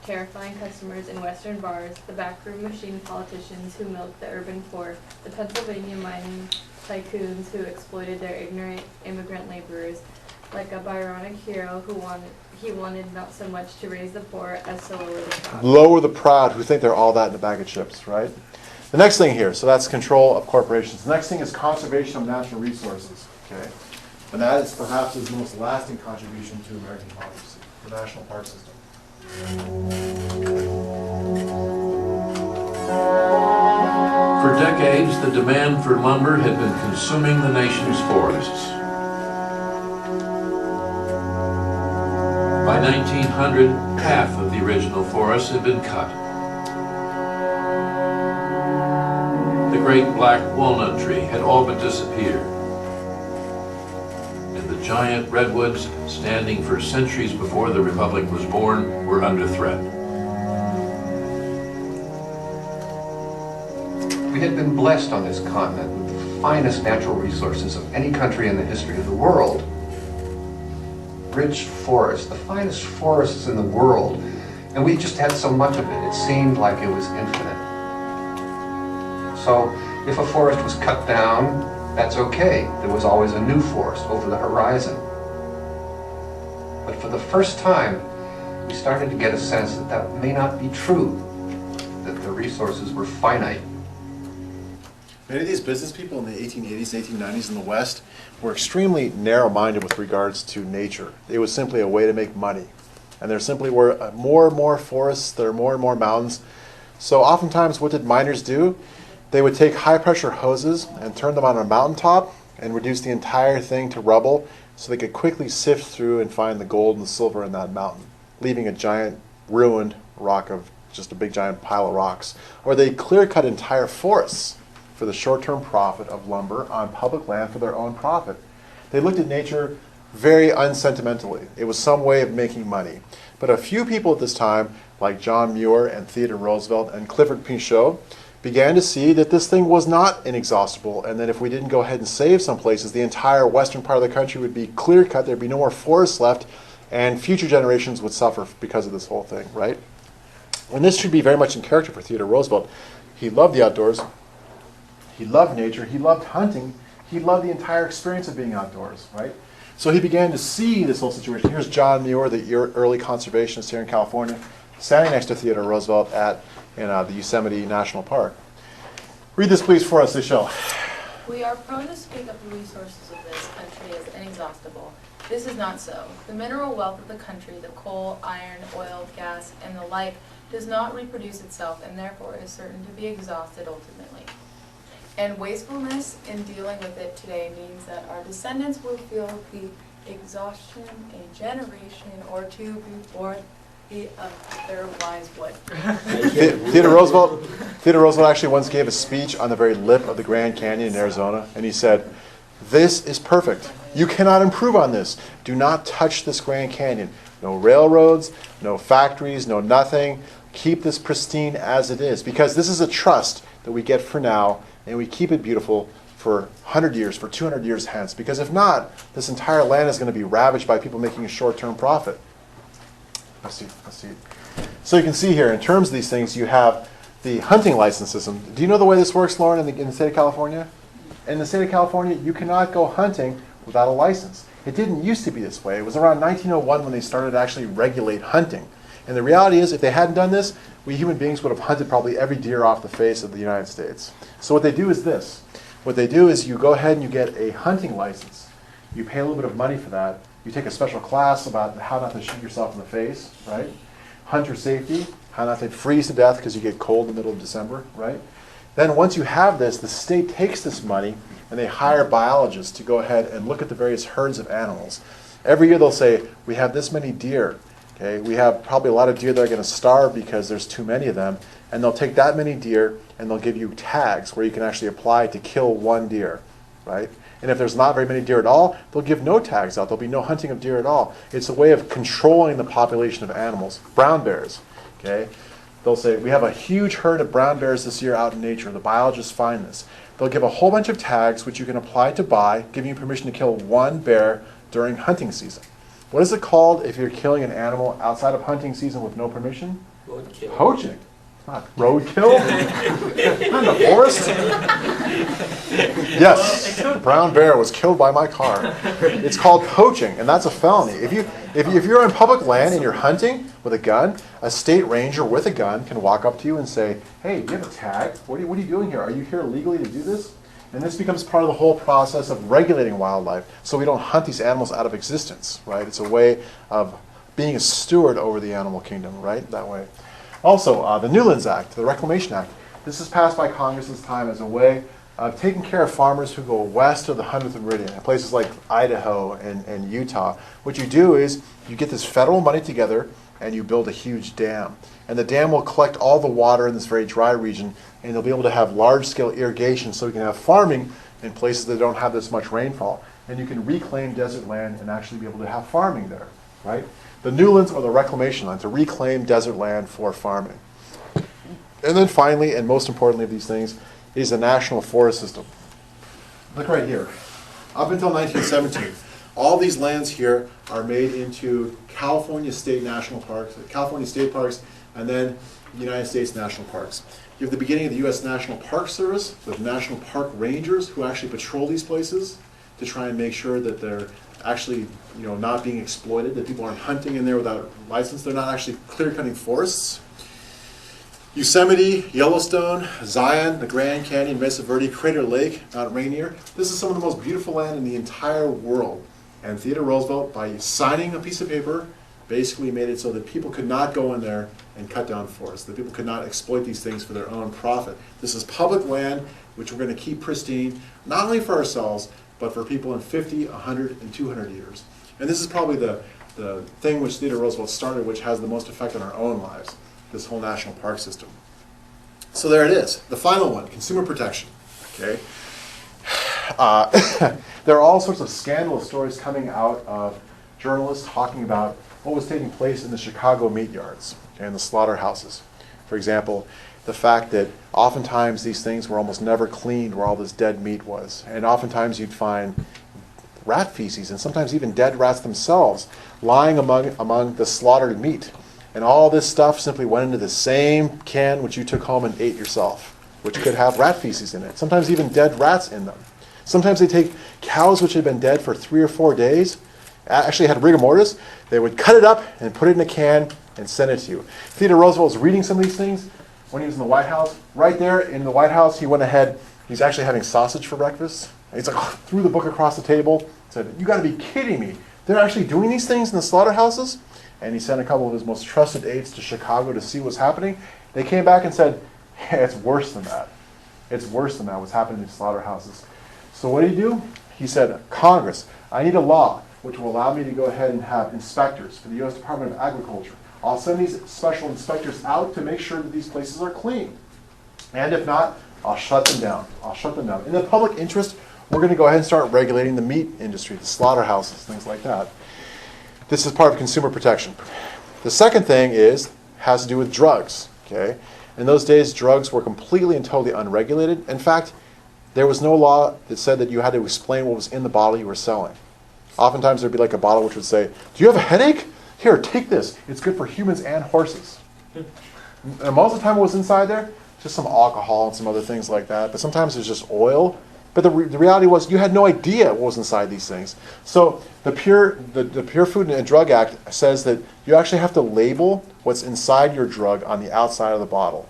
terrifying customers in Western bars, the backroom machine politicians who milked the urban poor, the Pennsylvania mining tycoons who exploited their ignorant immigrant laborers, like a Byronic hero who wanted not so much to raise the poor as to lower the proud. Lower the proud, who think they're all that in a bag of chips, right? The next thing here, so that's control of corporations. The next thing is conservation of natural resources, okay? And that is perhaps his most lasting contribution to American democracy, the national park system. For decades, the demand for lumber had been consuming the nation's forests. By 1900, half of the original forests had been cut. The great black walnut tree had all but disappeared. And the giant redwoods, standing for centuries before the Republic was born, were under threat. We had been blessed on this continent with the finest natural resources of any country in the history of the world. Rich forests, the finest forests in the world, and we just had so much of it, it seemed like it was infinite. So if a forest was cut down, that's okay. There was always a new forest over the horizon. But for the first time, we started to get a sense that that may not be true, that the resources were finite. Many of these business people in the 1880s and 1890s in the West were extremely narrow-minded with regards to nature. It was simply a way to make money. And there simply were more and more forests, there were more and more mountains. So oftentimes what did miners do? They would take high-pressure hoses and turn them on a mountaintop and reduce the entire thing to rubble so they could quickly sift through and find the gold and the silver in that mountain, leaving a giant ruined rock of just a big giant pile of rocks. Or they clear-cut entire forests for the short-term profit of lumber on public land for their own profit. They looked at nature very unsentimentally. It was some way of making money. But a few people at this time, like John Muir and Theodore Roosevelt and Clifford Pinchot, began to see that this thing was not inexhaustible, and that if we didn't go ahead and save some places, the entire western part of the country would be clear-cut, there'd be no more forests left, and future generations would suffer because of this whole thing, right? And this should be very much in character for Theodore Roosevelt. He loved the outdoors. He loved nature, he loved hunting, he loved the entire experience of being outdoors, right? So he began to see this whole situation. Here's John Muir, the early conservationist here in California, standing next to Theodore Roosevelt in the Yosemite National Park. Read this please for us, Michelle. We are prone to speak of the resources of this country as inexhaustible. This is not so. The mineral wealth of the country, the coal, iron, oil, gas, and the like, does not reproduce itself and therefore is certain to be exhausted ultimately. And wastefulness in dealing with it today means that our descendants will feel the exhaustion a generation or two before the otherwise would. Theodore Roosevelt actually once gave a speech on the very lip of the Grand Canyon in Arizona, and he said, "This is perfect. You cannot improve on this. Do not touch this Grand Canyon. No railroads, no factories, no nothing. Keep this pristine as it is, because this is a trust that we get for now, and we keep it beautiful for 100 years, for 200 years hence. Because if not, this entire land is going to be ravaged by people making a short-term profit." Let's see. So you can see here, in terms of these things, you have the hunting license system. Do you know the way this works, Lauren, in the state of California? In the state of California, you cannot go hunting without a license. It didn't used to be this way. It was around 1901 when they started to actually regulate hunting. And the reality is, if they hadn't done this, we human beings would have hunted probably every deer off the face of the United States. So what they do is this. What they do is you go ahead and you get a hunting license. You pay a little bit of money for that. You take a special class about how not to shoot yourself in the face, right? Hunter safety, how not to freeze to death because you get cold in the middle of December, right? Then once you have this, the state takes this money and they hire biologists to go ahead and look at the various herds of animals. Every year they'll say, we have this many deer. Okay, we have probably a lot of deer that are going to starve because there's too many of them, and they'll take that many deer and they'll give you tags where you can actually apply to kill one deer, right? And if there's not very many deer at all, they'll give no tags out. There'll be no hunting of deer at all. It's a way of controlling the population of animals. Brown bears, okay? They'll say, we have a huge herd of brown bears this year out in nature. The biologists find this. They'll give a whole bunch of tags which you can apply to buy, giving you permission to kill one bear during hunting season. What is it called if you're killing an animal outside of hunting season with no permission? Roadkill. Poaching. Not roadkill. Not in the forest. Yes, a brown bear was killed by my car. It's called poaching, and that's a felony. If you're on public land and you're hunting with a gun, a state ranger with a gun can walk up to you and say, "Hey, do you have a tag? What are you doing here? Are you here legally to do this?" And this becomes part of the whole process of regulating wildlife, so we don't hunt these animals out of existence, right? It's a way of being a steward over the animal kingdom, right? That way. Also, the Newlands Act, the Reclamation Act. This is passed by Congress this time as a way of taking care of farmers who go west of the 100th meridian, in places like Idaho and Utah. What you do is you get this federal money together and you build a huge dam. And the dam will collect all the water in this very dry region, and they'll be able to have large-scale irrigation so you can have farming in places that don't have this much rainfall. And you can reclaim desert land and actually be able to have farming there, right? The Newlands or the reclamation land, to reclaim desert land for farming. And then finally, and most importantly of these things, is the National Forest System. Look right here. Up until 1917, all these lands here are made into California State National Parks, California State Parks, and then United States National Parks. You have the beginning of the U.S. National Park Service with National Park Rangers who actually patrol these places to try and make sure that they're actually, not being exploited, that people aren't hunting in there without a license. They're not actually clear-cutting forests. Yosemite, Yellowstone, Zion, the Grand Canyon, Mesa Verde, Crater Lake, Mount Rainier. This is some of the most beautiful land in the entire world. And Theodore Roosevelt, by signing a piece of paper, basically made it so that people could not go in there and cut down forests, that people could not exploit these things for their own profit. This is public land, which we're going to keep pristine, not only for ourselves, but for people in 50, 100, and 200 years. And this is probably the thing which Theodore Roosevelt started, which has the most effect on our own lives, this whole national park system. So there it is, the final one, consumer protection. Okay. There are all sorts of scandalous stories coming out of journalists talking about what was taking place in the Chicago meat yards and the slaughterhouses. For example, the fact that oftentimes these things were almost never cleaned where all this dead meat was. And oftentimes you'd find rat feces and sometimes even dead rats themselves lying among the slaughtered meat. And all this stuff simply went into the same can which you took home and ate yourself, which could have rat feces in it. Sometimes even dead rats in them. Sometimes they take cows which had been dead for 3 or 4 days, actually had rigor mortis, they would cut it up and put it in a can and send it to you. Theodore Roosevelt was reading some of these things when he was in the White House. Right there in the White House, he went ahead, he's actually having sausage for breakfast. And he's like, threw the book across the table, said, "You gotta be kidding me. They're actually doing these things in the slaughterhouses?" And he sent a couple of his most trusted aides to Chicago to see what's happening. They came back and said, "Hey, it's worse than that. It's worse than that, what's happening in these slaughterhouses." So what did he do? He said, "Congress, I need a law which will allow me to go ahead and have inspectors for the U.S. Department of Agriculture. I'll send these special inspectors out to make sure that these places are clean. And if not, I'll shut them down. I'll shut them down. In the public interest, we're going to go ahead and start regulating the meat industry, the slaughterhouses, things like that." This is part of consumer protection. The second thing has to do with drugs. Okay? In those days, drugs were completely and totally unregulated. In fact, there was no law that said that you had to explain what was in the bottle you were selling. Oftentimes there'd be like a bottle which would say, "Do you have a headache? Here, take this. It's good for humans and horses." And most of the time what was inside there, just some alcohol and some other things like that. But sometimes it was just oil. But the reality was you had no idea what was inside these things. So the Pure Food and Drug Act says that you actually have to label what's inside your drug on the outside of the bottle.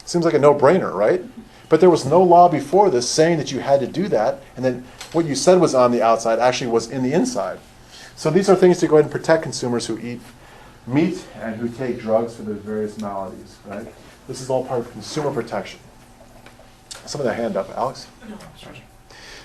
Seems like a no-brainer, right? But there was no law before this saying that you had to do that, and then what you said was on the outside actually was in the inside. So these are things to go ahead and protect consumers who eat meat and who take drugs for their various maladies, right? This is all part of consumer protection. Some of that hand up, Alex.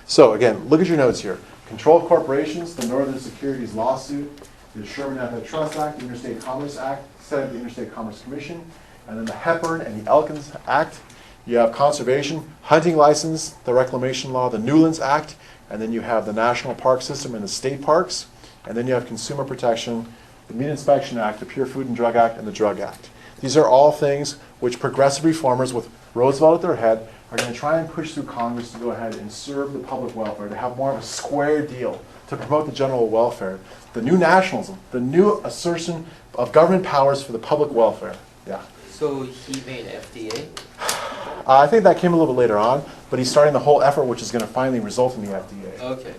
So again, look at your notes here. Control of corporations, the Northern Securities Lawsuit, the Sherman Antitrust Act, the Interstate Commerce Act, set up the Interstate Commerce Commission, and then the Hepburn and the Elkins Act. You have conservation, hunting license, the reclamation law, the Newlands Act, and then you have the National Park System and the state parks, and then you have consumer protection, the Meat Inspection Act, the Pure Food and Drug Act, and the Drug Act. These are all things which progressive reformers with Roosevelt at their head are going to try and push through Congress to go ahead and serve the public welfare, to have more of a square deal, to promote the general welfare. The new nationalism, the new assertion of government powers for the public welfare. Yeah. So he made FDA? I think that came a little bit later on, but he's starting the whole effort which is going to finally result in the FDA. Okay.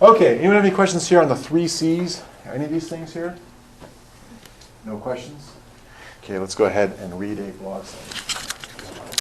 Okay, anyone have any questions here on the 3 C's? Any of these things here? No questions? Okay, let's go ahead and read a blog summary.